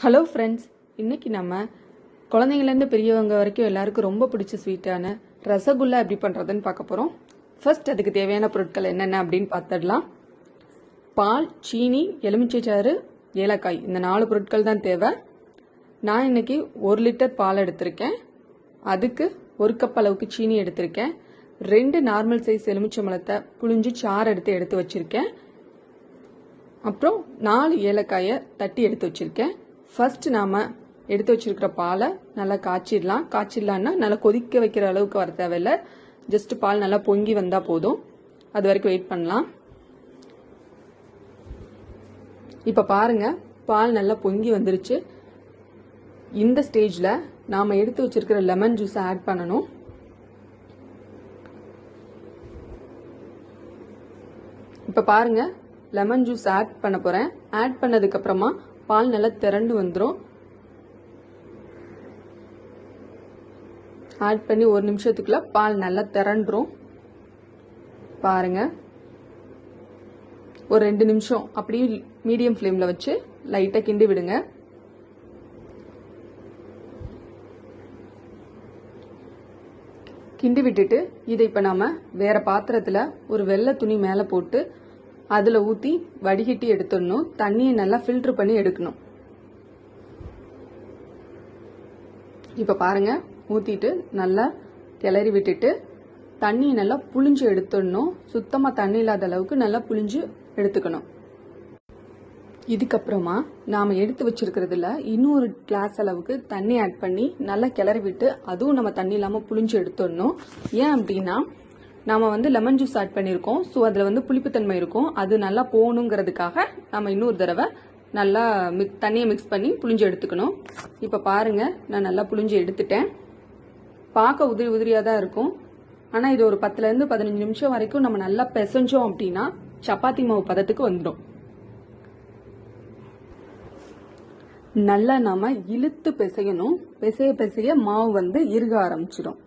Hello friends, இன்னைக்கு நம்ம குழந்தைங்கலேருந்து பெரியவங்க வரைக்கும் எல்லாருக்கும் ரொம்ப பிடிச்ச ஸ்வீட்டான ரசகுல்லா எப்படி பண்ணுறதுன்னு பார்க்க போகிறோம். ஃபர்ஸ்ட் அதுக்கு தேவையான பொருட்கள் என்னென்ன அப்படின்னு பார்த்துடலாம். பால், சீனி, எலுமிச்சைச்சாறு, ஏலக்காய், இந்த 4 பொருட்கள் தான் தேவை. நான் இன்னைக்கு 1 லிட்டர் பால் எடுத்திருக்கேன். அதுக்கு 1 கப் அளவுக்கு சீனி எடுத்திருக்கேன். 2 நார்மல் சைஸ் எலுமிச்சம்பழத்தை புழிஞ்சு சாறு எடுத்து வச்சிருக்கேன். அப்புறம் 4 ஏலக்காயை தட்டி எடுத்து வச்சிருக்கேன். ஃபர்ஸ்ட் நாம எடுத்து வச்சிருக்கிற பாலை நல்லா காய்ச்சிடலாம்னா நல்லா கொதிக்க வைக்கிற அளவுக்கு வர தேவையில்லை. ஜஸ்ட் பால் நல்லா பொங்கி வந்தா போதும். அது வரைக்கும் வெயிட் பண்ணலாம். இப்ப பாருங்க, பால் நல்லா பொங்கி வந்துருச்சு. இந்த ஸ்டேஜ்ல நாம எடுத்து வச்சிருக்கிற லெமன் ஜூஸ் ஆட் பண்ணணும். இப்ப பாருங்க, லெமன் ஜூஸ் ஆட் பண்ண போறேன். ஆட் பண்ணதுக்கு அப்புறமா பால் நல்லா திரண்டு வந்துடும். ஆட் பண்ணி 1 நிமிஷத்துக்குள்ள பால் நல்லா திரண்டுரும். பாருங்க, ஒரு 2 நிமிஷம் அப்படியே மீடியம் ஃப்ளேம்ல வச்சு லைட்டா கிண்டி விடுங்க. கிண்டி விட்டுட்டு இதை இப்ப நாம வேற பாத்திரத்துல ஒரு வெள்ளை துணி மேல போட்டு அதுல ஊத்தி வடிகட்டி எடுத்துடணும். தண்ணியை நல்லா ஃபில்டர் பண்ணி எடுக்கணும். இப்ப பாருங்க, ஊத்திட்டு நல்லா கிளறி விட்டுட்டு தண்ணியை நல்லா புழிஞ்சு எடுத்துடணும். சுத்தமா தண்ணி இல்லாத அளவுக்கு நல்லா புழிஞ்சு எடுத்துக்கணும். இதுக்கப்புறமா நாம எடுத்து வச்சிருக்கிறதுல இன்னொரு கிளாஸ் அளவுக்கு தண்ணி ஆட் பண்ணி நல்லா கிளறி விட்டு அதுவும் நம்ம தண்ணி இல்லாம புழிஞ்சு எடுத்துடணும். ஏன் அப்படின்னா நாம லெமன் ஜூஸ் ஆட் பண்ணிருக்கோம். ஸோ அதுல புளிப்புத்தன்மை இருக்கும். அது நல்லா போகணுங்கிறதுக்காக நம்ம இன்னொரு தடவை நல்லா தண்ணியை மிக்ஸ் பண்ணி புளிஞ்சு எடுத்துக்கணும். இப்ப பாருங்க, நான் நல்லா புளிஞ்சு எடுத்துட்டேன். பார்க்க உதிரி உதிரியா தான் இருக்கும். ஆனா இது ஒரு 10ல இருந்து 15 நிமிஷம் வரைக்கும் நம்ம நல்லா பிசைஞ்சோம் அப்படின்னா சப்பாத்தி மாவு பதத்துக்கு வந்துடும். நல்லா நாம இழுத்து பிசையணும். பிசைய மாவு இறுக ஆரம்பிச்சிடும்.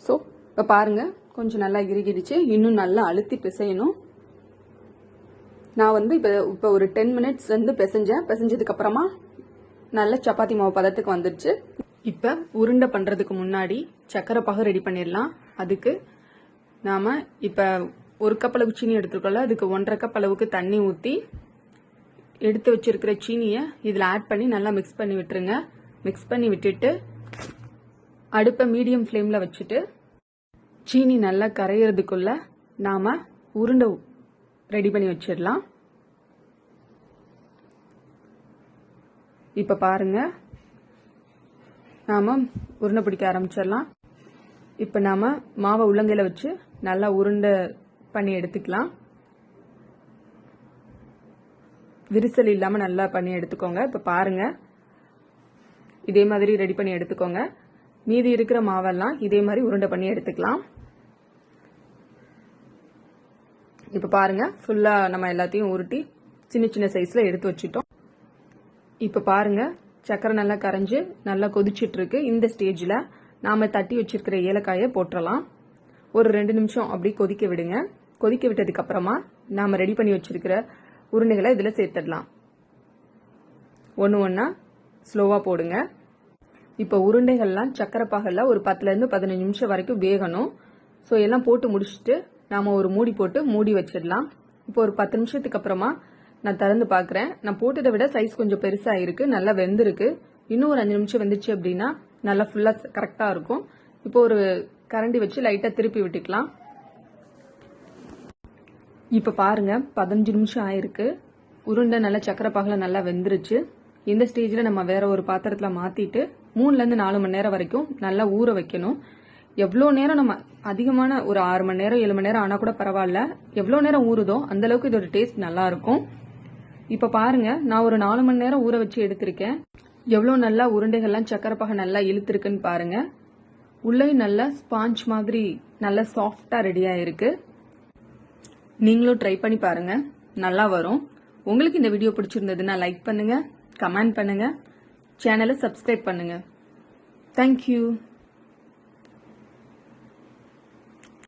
ஸோ இப்ப பாருங்க, கொஞ்சம் நல்லா இறுகிடுச்சு. இன்னும் நல்லா அழுத்தி பிசையணும். நான் இப்ப ஒரு 10 மினிட்ஸ் பிசைஞ்சதுக்கு அப்புறமா நல்ல சப்பாத்தி மாவு பதத்துக்கு வந்துருச்சு. இப்ப உருண்டை பண்றதுக்கு முன்னாடி சக்கரை பாகு ரெடி பண்ணிடலாம். அதுக்கு நாம இப்ப 1 கப் அளவுக்கு சீனி எடுத்துக்கோல, அதுக்கு 1.5 கப் அளவுக்கு தண்ணி ஊத்தி எடுத்து வச்சிருக்கிற சீனியை இதுல ஆட் பண்ணி நல்லா மிக்ஸ் பண்ணி விட்டுருங்க. மிக்ஸ் பண்ணி விட்டுட்டு அடுப்பை மீடியம் ஃப்ளேம்ல வச்சுட்டு சீனி நல்லா கரையிறதுக்குள்ள நாம உருண்டை ரெடி பண்ணி வச்சிடலாம். இப்ப பாருங்க, நாம உருண்டை பிடிக்க ஆரம்பிச்சிடலாம். இப்ப நாம மாவை உள்ளங்கையில வச்சு நல்லா உருண்டை பண்ணி எடுத்துக்கலாம். விரிசல் இல்லாம நல்லா பண்ணி எடுத்துக்கோங்க. இப்ப பாருங்க, இதே மாதிரி ரெடி பண்ணி எடுத்துக்கோங்க. மீதி இருக்கிற மாவெல்லாம் இதே மாதிரி உருண்டை பண்ணி எடுத்துக்கலாம். இப்ப பாருங்க, ஃபுல்லா நம்ம எல்லாத்தையும் உருட்டி சின்ன சின்ன சைஸ்ல எடுத்து வச்சுட்டோம். இப்ப பாருங்க, சக்கரை நல்லா கரைஞ்சு நல்லா கொதிச்சிட்டு இருக்கு. இந்த ஸ்டேஜ்ல நாம தட்டி வச்சிருக்கிற ஏலக்காயை போட்டுறலாம். ஒரு 2 நிமிஷம் அப்படி கொதிக்க விடுங்க. கொதிக்க விட்டதுக்கு அப்புறமா நாம ரெடி பண்ணி வச்சிருக்கிற உருண்டைகளை இதுல சேர்த்துடலாம். ஒண்ணா ஸ்லோவா போடுங்க. இப்ப உருண்டைகள்லாம் சக்கரை பாகல்ல ஒரு 10ல இருந்து 15 நிமிஷம் வரைக்கும் வேகணும். ஸோ எல்லாம் போட்டு முடிச்சுட்டு நாம ஒரு மூடி போட்டு மூடி வச்சிடலாம். இப்போ ஒரு 10 நிமிஷத்துக்கு அப்புறமா நான் திறந்து பாக்குறேன். நான் போட்டதை விட சைஸ் கொஞ்சம் பெருசா இருக்கு, நல்லா வெந்திருக்கு. இன்னும் ஒரு 5 நிமிஷம் வெந்துச்சு அப்படின்னா நல்லா ஃபுல்லா கரெக்டா இருக்கும். இப்போ ஒரு கரண்டி வச்சு லைட்டா திருப்பி விட்டுக்கலாம். இப்ப பாருங்க, 15 நிமிஷம் ஆயிருக்கு. உருண்டை நல்லா சக்கரை பாகல நல்லா வெந்துருச்சு. இந்த ஸ்டேஜ்ல நம்ம வேற ஒரு பாத்திரத்துல மாத்திட்டு 3ல இருந்து 4 மணி நேரம் வரைக்கும் நல்லா ஊற வைக்கணும். எவ்வளோ நேரம் நம்ம அதிகமான ஒரு 6 மணி நேரம் 7 மணி நேரம் ஆனா கூட பரவாயில்ல, எவ்வளோ நேரம் ஊறுதோ அந்த அளவுக்கு இதோட டேஸ்ட் நல்லா இருக்கும். இப்ப பாருங்க, நான் ஒரு 4 மணி நேரம் ஊற வச்சு எடுத்திருக்கேன். எவ்வளோ நல்லா உருண்டைகள்லாம் சக்கரை பாக நல்லா இழுத்துருக்குன்னு பாருங்க. உள்ளேயும் நல்லா ஸ்பாஞ்ச் மாதிரி நல்லா சாஃப்டா ரெடியா இருக்கு. நீங்களும் ட்ரை பண்ணி பாருங்க, நல்லா வரும். உங்களுக்கு இந்த வீடியோ பிடிச்சிருந்ததுன்னா லைக் பண்ணுங்க, கமெண்ட் பண்ணுங்க, சேனலை சப்ஸ்கிரைப் பண்ணுங்க. தேங்க்யூ.